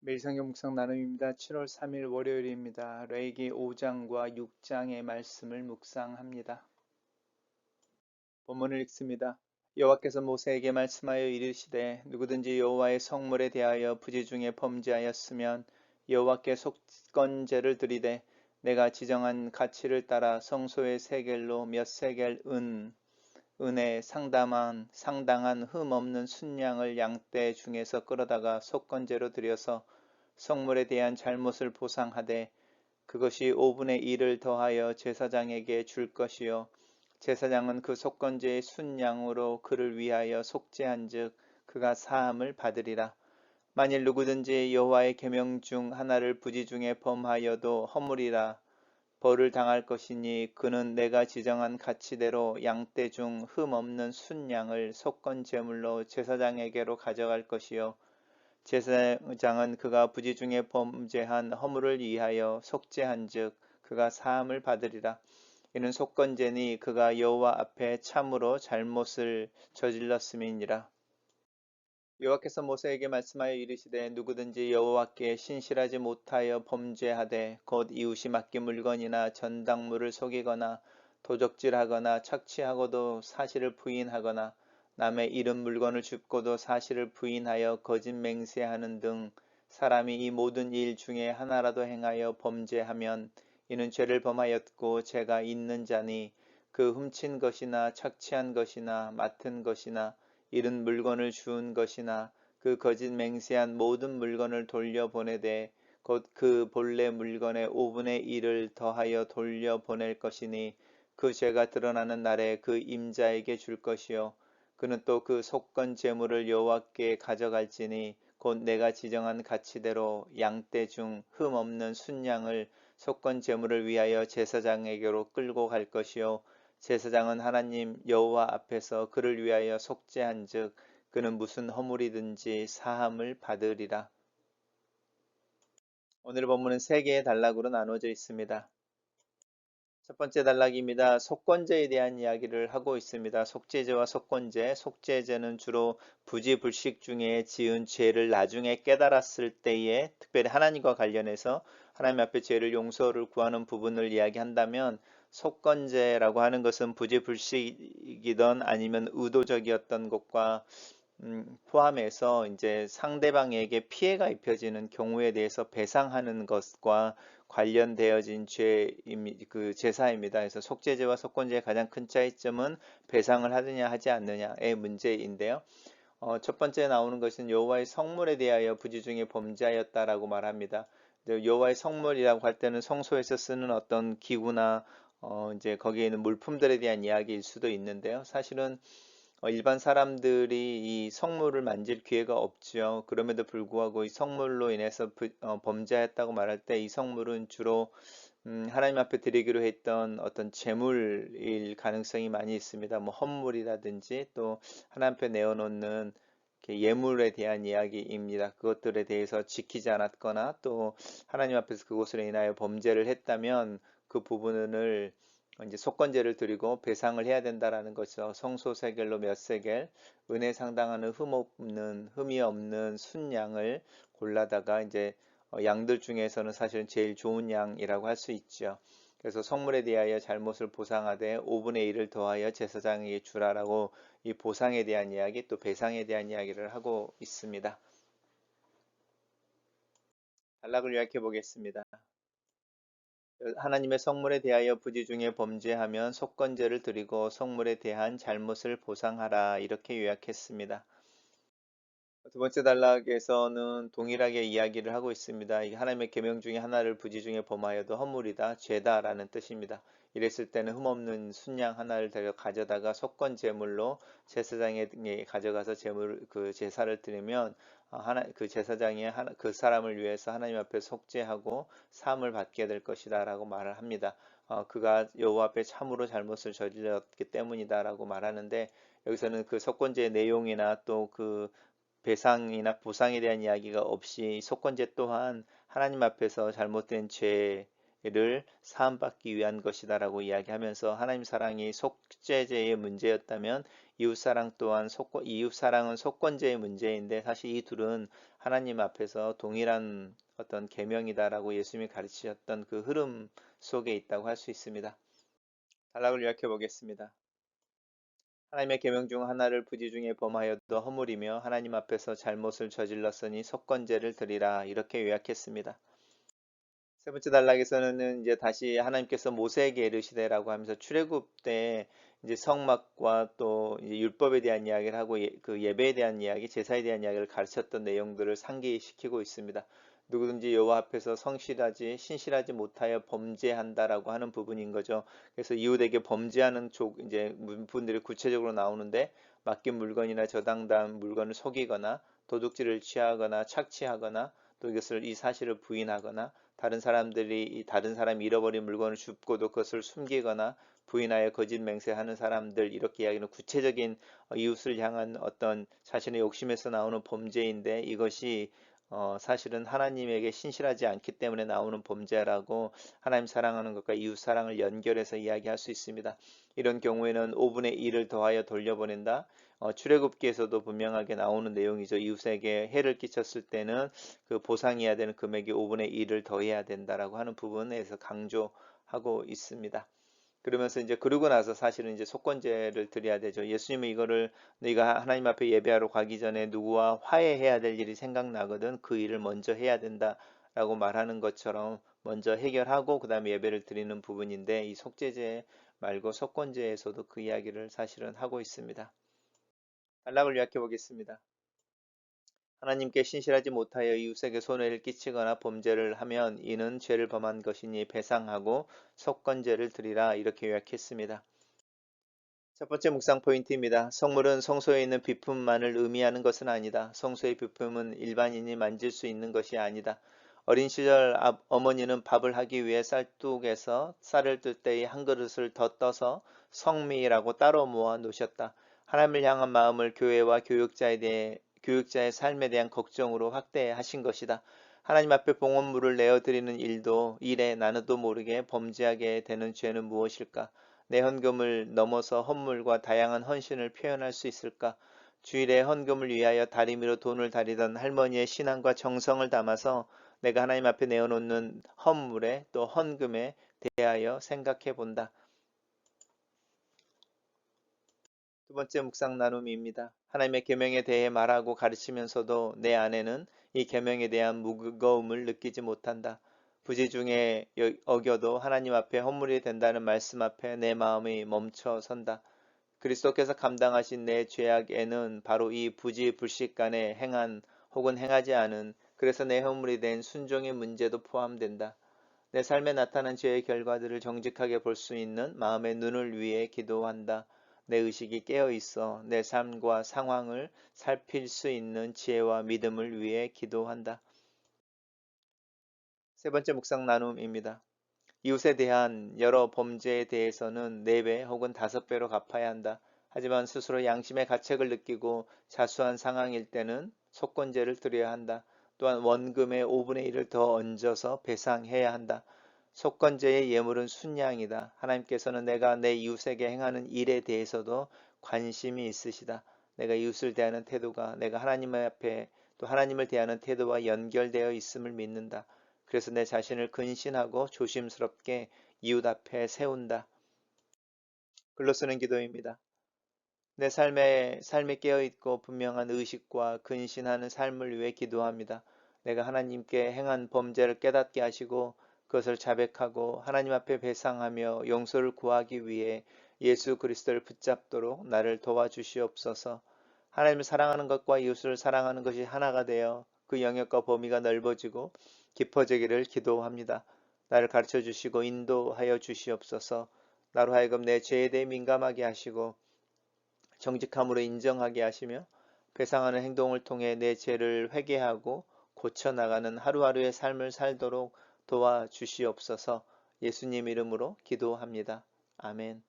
매일 성경 묵상 나눔입니다. 7월 3일 월요일입니다. 레위기 5장과 6장의 말씀을 묵상합니다. 본문을 읽습니다. 여호와께서 모세에게 말씀하여 이르시되 누구든지 여호와의 성물에 대하여 부지 중에 범죄하였으면 여호와께 속건제를 드리되 내가 지정한 가치를 따라 성소의 세겔로 몇 세겔 은에 상당한 흠 없는 순양을 양떼 중에서 끌어다가 속건제로 드려서 성물에 대한 잘못을 보상하되 그것이 5분의 1을 더하여 제사장에게 줄 것이요 제사장은 그 속건제의 순양으로 그를 위하여 속죄한즉 그가 사함을 받으리라. 만일 누구든지 여호와의 계명 중 하나를 부지 중에 범하여도 허물이라 벌을 당할 것이니 그는 내가 지정한 가치대로 양떼 중 흠 없는 순양을 속건 제물로 제사장에게로 가져갈 것이요 제사장은 그가 부지 중에 범죄한 허물을 위하여 속죄한즉 그가 사함을 받으리라. 이는 속건제니 그가 여호와 앞에 참으로 잘못을 저질렀음이니라. 여호와께서 모세에게 말씀하여 이르시되 누구든지 여호와께 신실하지 못하여 범죄하되 곧 이웃이 맡긴 물건이나 전당물을 속이거나 도적질하거나 착취하고도 사실을 부인하거나 남의 잃은 물건을 줍고도 사실을 부인하여 거짓 맹세하는 등 사람이 이 모든 일 중에 하나라도 행하여 범죄하면 이는 죄를 범하였고 죄가 있는 자니 그 훔친 것이나 착취한 것이나 맡은 것이나 잃은 물건을 주운 것이나 그 거짓 맹세한 모든 물건을 돌려보내되 곧 그 본래 물건의 5분의 1을 더하여 돌려보낼 것이니 그 죄가 드러나는 날에 그 임자에게 줄 것이요 그는 또 그 속건 제물을 여호와께 가져갈지니 곧 내가 지정한 가치대로 양떼 중 흠 없는 순양을 속건 제물을 위하여 제사장에게로 끌고 갈 것이요 제사장은 하나님 여호와 앞에서 그를 위하여 속죄한즉 그는 무슨 허물이든지 사함을 받으리라. 오늘 본문은 세 개의 단락으로 나누어져 있습니다. 첫 번째 단락입니다. 속건제에 대한 이야기를 하고 있습니다. 속죄제와 속건제. 속죄제는 주로 부지불식 중에 지은 죄를 나중에 깨달았을 때에 특별히 하나님과 관련해서 하나님 앞에 죄를 용서를 구하는 부분을 이야기한다면 속건제라고 하는 것은 부지불식이던 아니면 의도적이었던 것과 포함해서 이제 상대방에게 피해가 입혀지는 경우에 대해서 배상하는 것과 관련되어진 그 제사입니다. 그래서 속죄제와 속건제의 가장 큰 차이점은 배상을 하느냐 하지 않느냐의 문제인데요. 첫 번째 나오는 것은 여호와의 성물에 대하여 부지 중에 범죄하였다라고 말합니다. 여호와의 성물이라고 할 때는 성소에서 쓰는 어떤 기구나 이제 거기에 있는 물품들에 대한 이야기일 수도 있는데요. 사실은 일반 사람들이 이 성물을 만질 기회가 없죠. 그럼에도 불구하고 이 성물로 인해서 범죄했다고 말할 때 이 성물은 주로 하나님 앞에 드리기로 했던 어떤 제물일 가능성이 많이 있습니다. 뭐 헌물이라든지 또 하나님 앞에 내어놓는 이렇게 예물에 대한 이야기입니다. 그것들에 대해서 지키지 않았거나 또 하나님 앞에서 그것으로 인하여 범죄를 했다면 그 부분을 이제 속건제를 드리고 배상을 해야 된다라는 것이죠. 성소 세겔로 몇 세겔, 은에 상당하는 흠이 없는 순양을 골라다가 이제 양들 중에서는 사실은 제일 좋은 양이라고 할 수 있죠. 그래서 성물에 대하여 잘못을 보상하되 5분의 1을 더하여 제사장에게 주라라고 이 보상에 대한 이야기 또 배상에 대한 이야기를 하고 있습니다. 단락을 요약해 보겠습니다. 하나님의 성물에 대하여 부지 중에 범죄하면 속건제를 드리고 성물에 대한 잘못을 보상하라 이렇게 요약했습니다. 두 번째 단락에서는 동일하게 이야기를 하고 있습니다. 이게 하나님의 계명 중에 하나를 부지 중에 범하여도 허물이다, 죄다라는 뜻입니다. 이랬을 때는 흠없는 순양 하나를 가져다가 속건 제물로 제사장에게 가져가서 그 제사를 드리면 그 제사장이 그 사람을 위해서 하나님 앞에 속죄하고 사함을 받게 될 것이다라고 말을 합니다. 그가 여호와 앞에 참으로 잘못을 저질렀기 때문이다라고 말하는데 여기서는 그 속건제의 내용이나 또그 배상이나 보상에 대한 이야기가 없이 속건제 또한 하나님 앞에서 잘못된 죄에 사함받기 위한 것이다라고 이야기하면서 하나님 사랑이 속죄제의 문제였다면 이웃사랑 또한 이웃사랑은 속건제의 문제인데 사실 이 둘은 하나님 앞에서 동일한 어떤 계명이다라고 예수님이 가르치셨던 그 흐름 속에 있다고 할 수 있습니다. 단락을 요약해 보겠습니다. 하나님의 계명 중 하나를 부지 중에 범하여도 허물이며 하나님 앞에서 잘못을 저질렀으니 속건제를 드리라 이렇게 요약했습니다. 세 번째 단락에서는 이제 다시 하나님께서 모세에게 이르시되라고 하면서 출애굽 때 이제 성막과 또 이제 율법에 대한 이야기를 하고 그 예배에 대한 이야기, 제사에 대한 이야기를 가르쳤던 내용들을 상기시키고 있습니다. 누구든지 여호와 앞에서 성실하지 신실하지 못하여 범죄한다라고 하는 부분인 거죠. 그래서 이웃에게 범죄하는 이제 부분들이 구체적으로 나오는데 맡긴 물건이나 저당한 물건을 속이거나 도둑질을 취하거나 착취하거나 또 이것을 이 사실을 부인하거나 다른 사람이 잃어버린 물건을 줍고도 그것을 숨기거나 부인하여 거짓 맹세하는 사람들 이렇게 이야기는 구체적인 이웃을 향한 어떤 자신의 욕심에서 나오는 범죄인데 이것이 사실은 하나님에게 신실하지 않기 때문에 나오는 범죄라고 하나님 사랑하는 것과 이웃 사랑을 연결해서 이야기할 수 있습니다. 이런 경우에는 5분의 1을 더하여 돌려보낸다. 출애굽기에서도 분명하게 나오는 내용이죠. 이웃에게 해를 끼쳤을 때는 그 보상해야 되는 금액이 5분의 1을 더해야 된다라고 하는 부분에서 강조하고 있습니다. 그러면서 이제 그러고 나서 사실은 이제 속건제를 드려야 되죠. 예수님은 이거를 네가 하나님 앞에 예배하러 가기 전에 누구와 화해해야 될 일이 생각나거든 그 일을 먼저 해야 된다라고 말하는 것처럼 먼저 해결하고 그다음에 예배를 드리는 부분인데 이 속죄제 말고 속건제에서도 그 이야기를 사실은 하고 있습니다. 단락을 요약해 보겠습니다. 하나님께 신실하지 못하여 이웃에게 손해를 끼치거나 범죄를 하면 이는 죄를 범한 것이니 배상하고 속건제를 드리라 이렇게 요약했습니다. 첫 번째 묵상 포인트입니다. 성물은 성소에 있는 비품만을 의미하는 것은 아니다. 성소의 비품은 일반인이 만질 수 있는 것이 아니다. 어린 시절 어머니는 밥을 하기 위해 쌀뚝에서 쌀을 뜰 때의 한 그릇을 더 떠서 성미라고 따로 모아 놓으셨다. 하나님을 향한 마음을 교회와 교육자의 삶에 대한 걱정으로 확대하신 것이다. 하나님 앞에 봉헌물을 내어드리는 일에 나도 모르게 범죄하게 되는 죄는 무엇일까? 내 헌금을 넘어서 헌물과 다양한 헌신을 표현할 수 있을까? 주일에 헌금을 위하여 다리미로 돈을 다리던 할머니의 신앙과 정성을 담아서 내가 하나님 앞에 내어놓는 헌물에 또 헌금에 대하여 생각해 본다. 두 번째 묵상 나눔입니다. 하나님의 계명에 대해 말하고 가르치면서도 내 안에는 이 계명에 대한 무거움을 느끼지 못한다. 부지 중에 어겨도 하나님 앞에 헌물이 된다는 말씀 앞에 내 마음이 멈춰 선다. 그리스도께서 감당하신 내 죄악에는 바로 이 부지불식간에 행한 혹은 행하지 않은 그래서 내 허물이 된 순종의 문제도 포함된다. 내 삶에 나타난 죄의 결과들을 정직하게 볼 수 있는 마음의 눈을 위해 기도한다. 내 의식이 깨어 있어 내 삶과 상황을 살필 수 있는 지혜와 믿음을 위해 기도한다. 세 번째 묵상 나눔입니다. 이웃에 대한 여러 범죄에 대해서는 4배 혹은 5배로 갚아야 한다. 하지만 스스로 양심의 가책을 느끼고 자수한 상황일 때는 속건제를 드려야 한다. 또한 원금의 5분의 1을 더 얹어서 배상해야 한다. 속건제의 예물은 순양이다. 하나님께서는 내가 내 이웃에게 행하는 일에 대해서도 관심이 있으시다. 내가 이웃을 대하는 태도가 내가 하나님 앞에 또 하나님을 대하는 태도와 연결되어 있음을 믿는다. 그래서 내 자신을 근신하고 조심스럽게 이웃 앞에 세운다. 글로 쓰는 기도입니다. 내 삶에 깨어있고 분명한 의식과 근신하는 삶을 위해 기도합니다. 내가 하나님께 행한 범죄를 깨닫게 하시고 그것을 자백하고 하나님 앞에 배상하며 용서를 구하기 위해 예수 그리스도를 붙잡도록 나를 도와주시옵소서. 하나님을 사랑하는 것과 이웃을 사랑하는 것이 하나가 되어 그 영역과 범위가 넓어지고 깊어지기를 기도합니다. 나를 가르쳐 주시고 인도하여 주시옵소서. 나로 하여금 내 죄에 대해 민감하게 하시고 정직함으로 인정하게 하시며 배상하는 행동을 통해 내 죄를 회개하고 고쳐나가는 하루하루의 삶을 살도록 도와주시옵소서. 예수님 이름으로 기도합니다. 아멘.